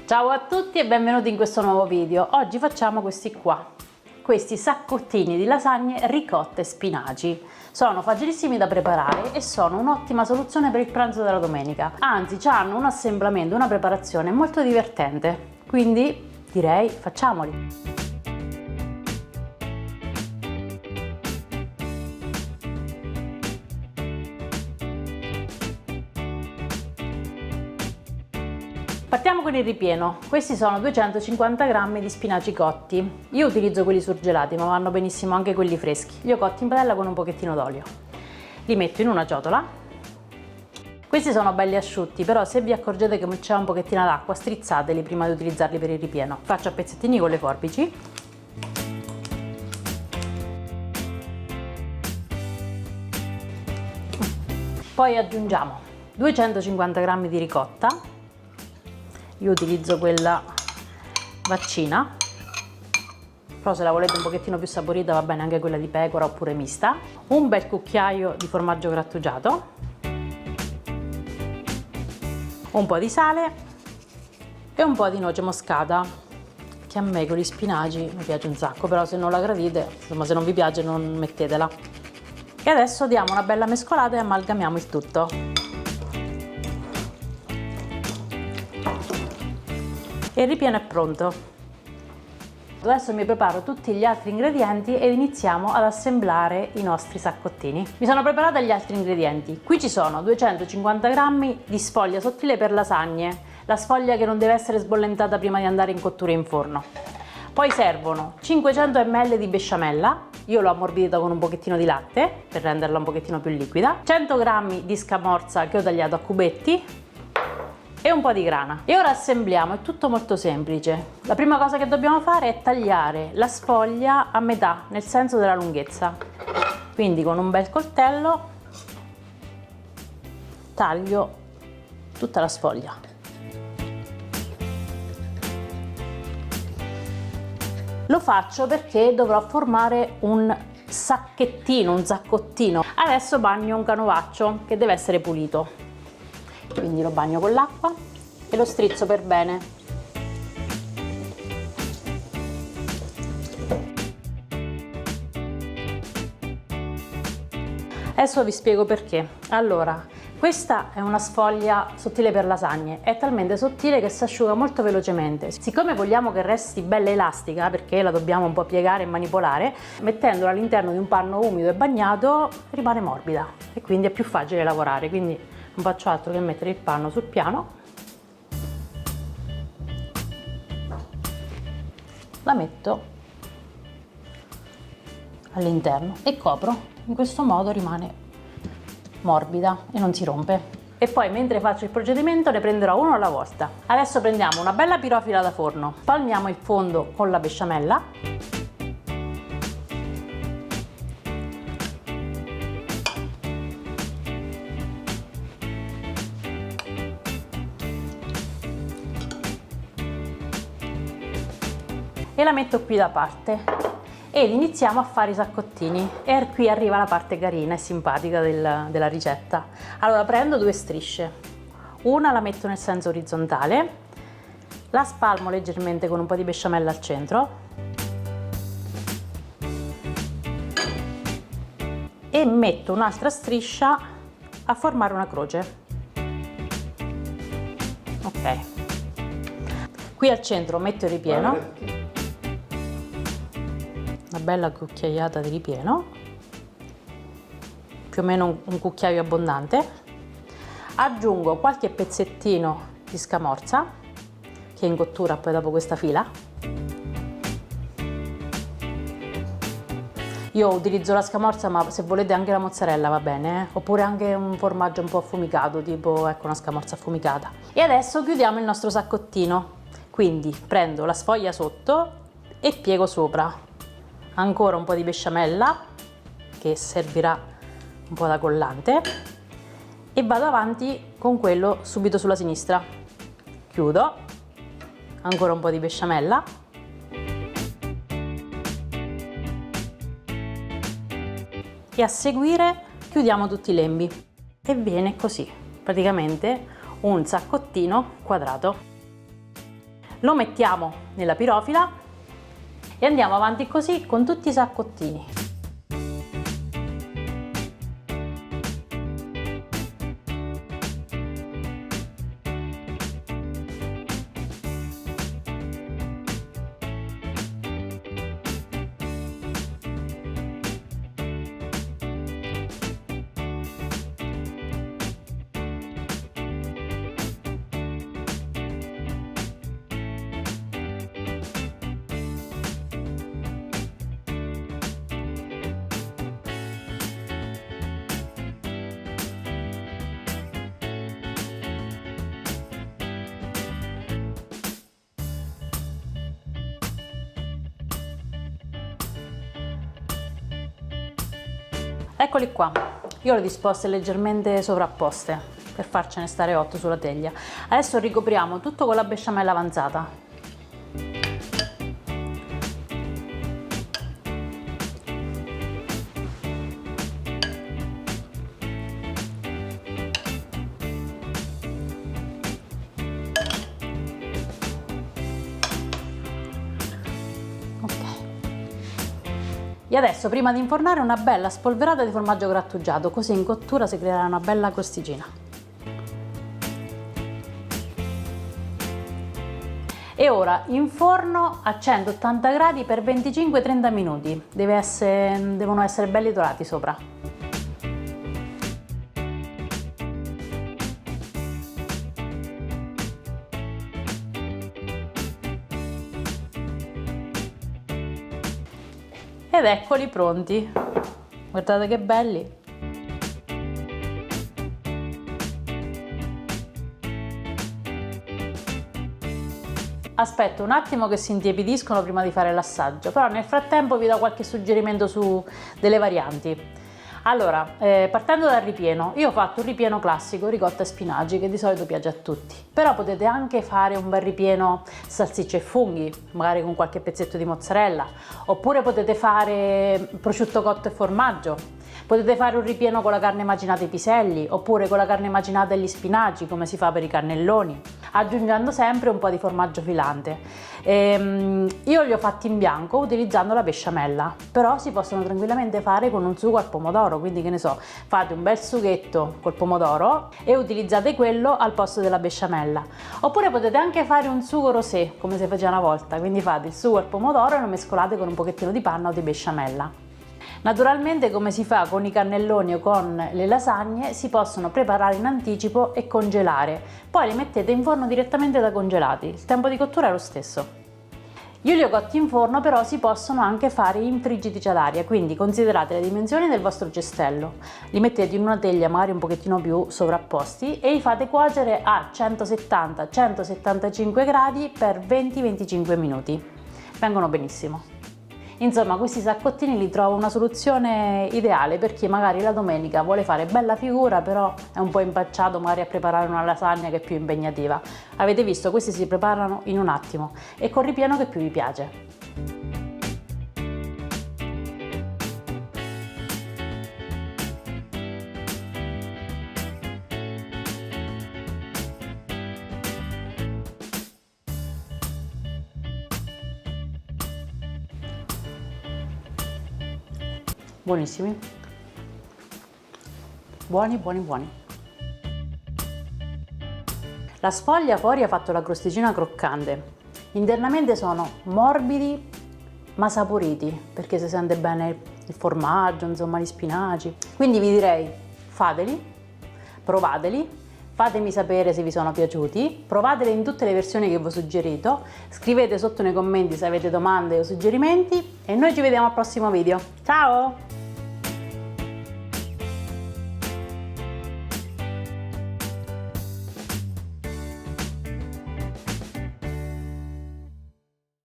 Ciao a tutti e benvenuti in questo nuovo video. Oggi facciamo questi saccottini di lasagne ricotte e spinaci. Sono facilissimi da preparare e sono un'ottima soluzione per il pranzo della domenica. Anzi, hanno un assemblamento, una preparazione molto divertente. Quindi direi facciamoli! Partiamo con il ripieno. Questi sono 250 g di spinaci cotti. Io utilizzo quelli surgelati, ma vanno benissimo anche quelli freschi. Li ho cotti in padella con un pochettino d'olio. Li metto in una ciotola. Questi sono belli asciutti, però se vi accorgete che c'è un pochettino d'acqua, strizzateli prima di utilizzarli per il ripieno. Faccio a pezzettini con le forbici. Poi aggiungiamo 250 g di ricotta. Io utilizzo quella vaccina, però se la volete un pochettino più saporita va bene anche quella di pecora oppure mista. Un bel cucchiaio di formaggio grattugiato, un po' di sale e un po' di noce moscata, che a me con gli spinaci mi piace un sacco, però se non la gradite, insomma se non vi piace non mettetela. E adesso diamo una bella mescolata e amalgamiamo il tutto. E il ripieno è pronto. Adesso mi preparo tutti gli altri ingredienti ed iniziamo ad assemblare i nostri saccottini. Mi sono preparata gli altri ingredienti. Qui ci sono 250 g di sfoglia sottile per lasagne, la sfoglia che non deve essere sbollentata prima di andare in cottura in forno. Poi servono 500 ml di besciamella, io l'ho ammorbidita con un pochettino di latte per renderla un pochettino più liquida, 100 g di scamorza che ho tagliato a cubetti, e un po' di grana. E ora assembliamo, è tutto molto semplice. La prima cosa che dobbiamo fare è tagliare la sfoglia a metà, nel senso della lunghezza. Quindi con un bel coltello taglio tutta la sfoglia. Lo faccio perché dovrò formare un sacchettino, un saccottino. Adesso bagno un canovaccio che deve essere pulito. Quindi lo bagno con l'acqua e lo strizzo per bene. Adesso vi spiego perché. Allora, questa è una sfoglia sottile per lasagne, è talmente sottile che si asciuga molto velocemente. Siccome vogliamo che resti bella elastica, perché la dobbiamo un po' piegare e manipolare, mettendola all'interno di un panno umido e bagnato rimane morbida e quindi è più facile lavorare. Quindi non faccio altro che mettere il panno sul piano, la metto all'interno e copro. In questo modo rimane morbida e non si rompe. E poi mentre faccio il procedimento ne prenderò uno alla volta. Adesso prendiamo una bella pirofila da forno, spalmiamo il fondo con la besciamella. E la metto qui da parte ed iniziamo a fare i saccottini. E qui arriva la parte carina e simpatica della ricetta. Allora prendo due strisce, una la metto nel senso orizzontale, la spalmo leggermente con un po' di besciamella al centro e metto un'altra striscia a formare una croce. Ok, qui al centro metto il ripieno, una bella cucchiaiata di ripieno, più o meno un cucchiaio abbondante. Aggiungo qualche pezzettino di scamorza che è in cottura poi dopo questa fila. Io utilizzo la scamorza, ma se volete anche la mozzarella va bene, oppure anche un formaggio un po' affumicato, tipo ecco una scamorza affumicata. E adesso chiudiamo il nostro saccottino. Quindi prendo la sfoglia sotto e piego sopra. Ancora un po' di besciamella che servirà un po' da collante e vado avanti con quello subito sulla sinistra. Chiudo, ancora un po' di besciamella e a seguire chiudiamo tutti i lembi e viene così praticamente un saccottino quadrato. Lo mettiamo nella pirofila e andiamo avanti così con tutti i saccottini. Eccoli qua, io le ho disposte leggermente sovrapposte per farcene stare 8 sulla teglia. Adesso ricopriamo tutto con la besciamella avanzata. E adesso, prima di infornare, una bella spolverata di formaggio grattugiato, così in cottura si creerà una bella crosticina. E ora in forno a 180 gradi per 25-30 minuti, devono essere belli dorati sopra. Ed eccoli pronti, guardate che belli! Aspetto un attimo che si intiepidiscono prima di fare l'assaggio, però nel frattempo vi do qualche suggerimento su delle varianti. Allora, partendo dal ripieno, io ho fatto un ripieno classico, ricotta e spinaci, che di solito piace a tutti, però potete anche fare un bel ripieno salsicce e funghi, magari con qualche pezzetto di mozzarella, oppure potete fare prosciutto cotto e formaggio. Potete fare un ripieno con la carne macinata e i piselli, oppure con la carne macinata e gli spinaci, come si fa per i cannelloni, aggiungendo sempre un po' di formaggio filante. Io li ho fatti in bianco utilizzando la besciamella, però si possono tranquillamente fare con un sugo al pomodoro, quindi che ne so, fate un bel sughetto col pomodoro e utilizzate quello al posto della besciamella. Oppure potete anche fare un sugo rosé, come si faceva una volta, quindi fate il sugo al pomodoro e lo mescolate con un pochettino di panna o di besciamella. Naturalmente, come si fa con i cannelloni o con le lasagne, si possono preparare in anticipo e congelare, poi li mettete in forno direttamente da congelati, il tempo di cottura è lo stesso. Io li ho cotti in forno, però si possono anche fare in friggitrice ad aria, quindi considerate le dimensioni del vostro cestello, li mettete in una teglia magari un pochettino più sovrapposti e li fate cuocere a 170-175 gradi per 20-25 minuti, vengono benissimo. Insomma, questi saccottini li trovo una soluzione ideale per chi magari la domenica vuole fare bella figura, però è un po' impacciato magari a preparare una lasagna che è più impegnativa. Avete visto, questi si preparano in un attimo e col ripieno che più vi piace. Buonissimi, buoni buoni buoni. La sfoglia fuori ha fatto la crosticina croccante, internamente sono morbidi ma saporiti perché si sente bene il formaggio, insomma gli spinaci, quindi vi direi fateli, provateli, fatemi sapere se vi sono piaciuti, provateli in tutte le versioni che vi ho suggerito, scrivete sotto nei commenti se avete domande o suggerimenti e noi ci vediamo al prossimo video. Ciao!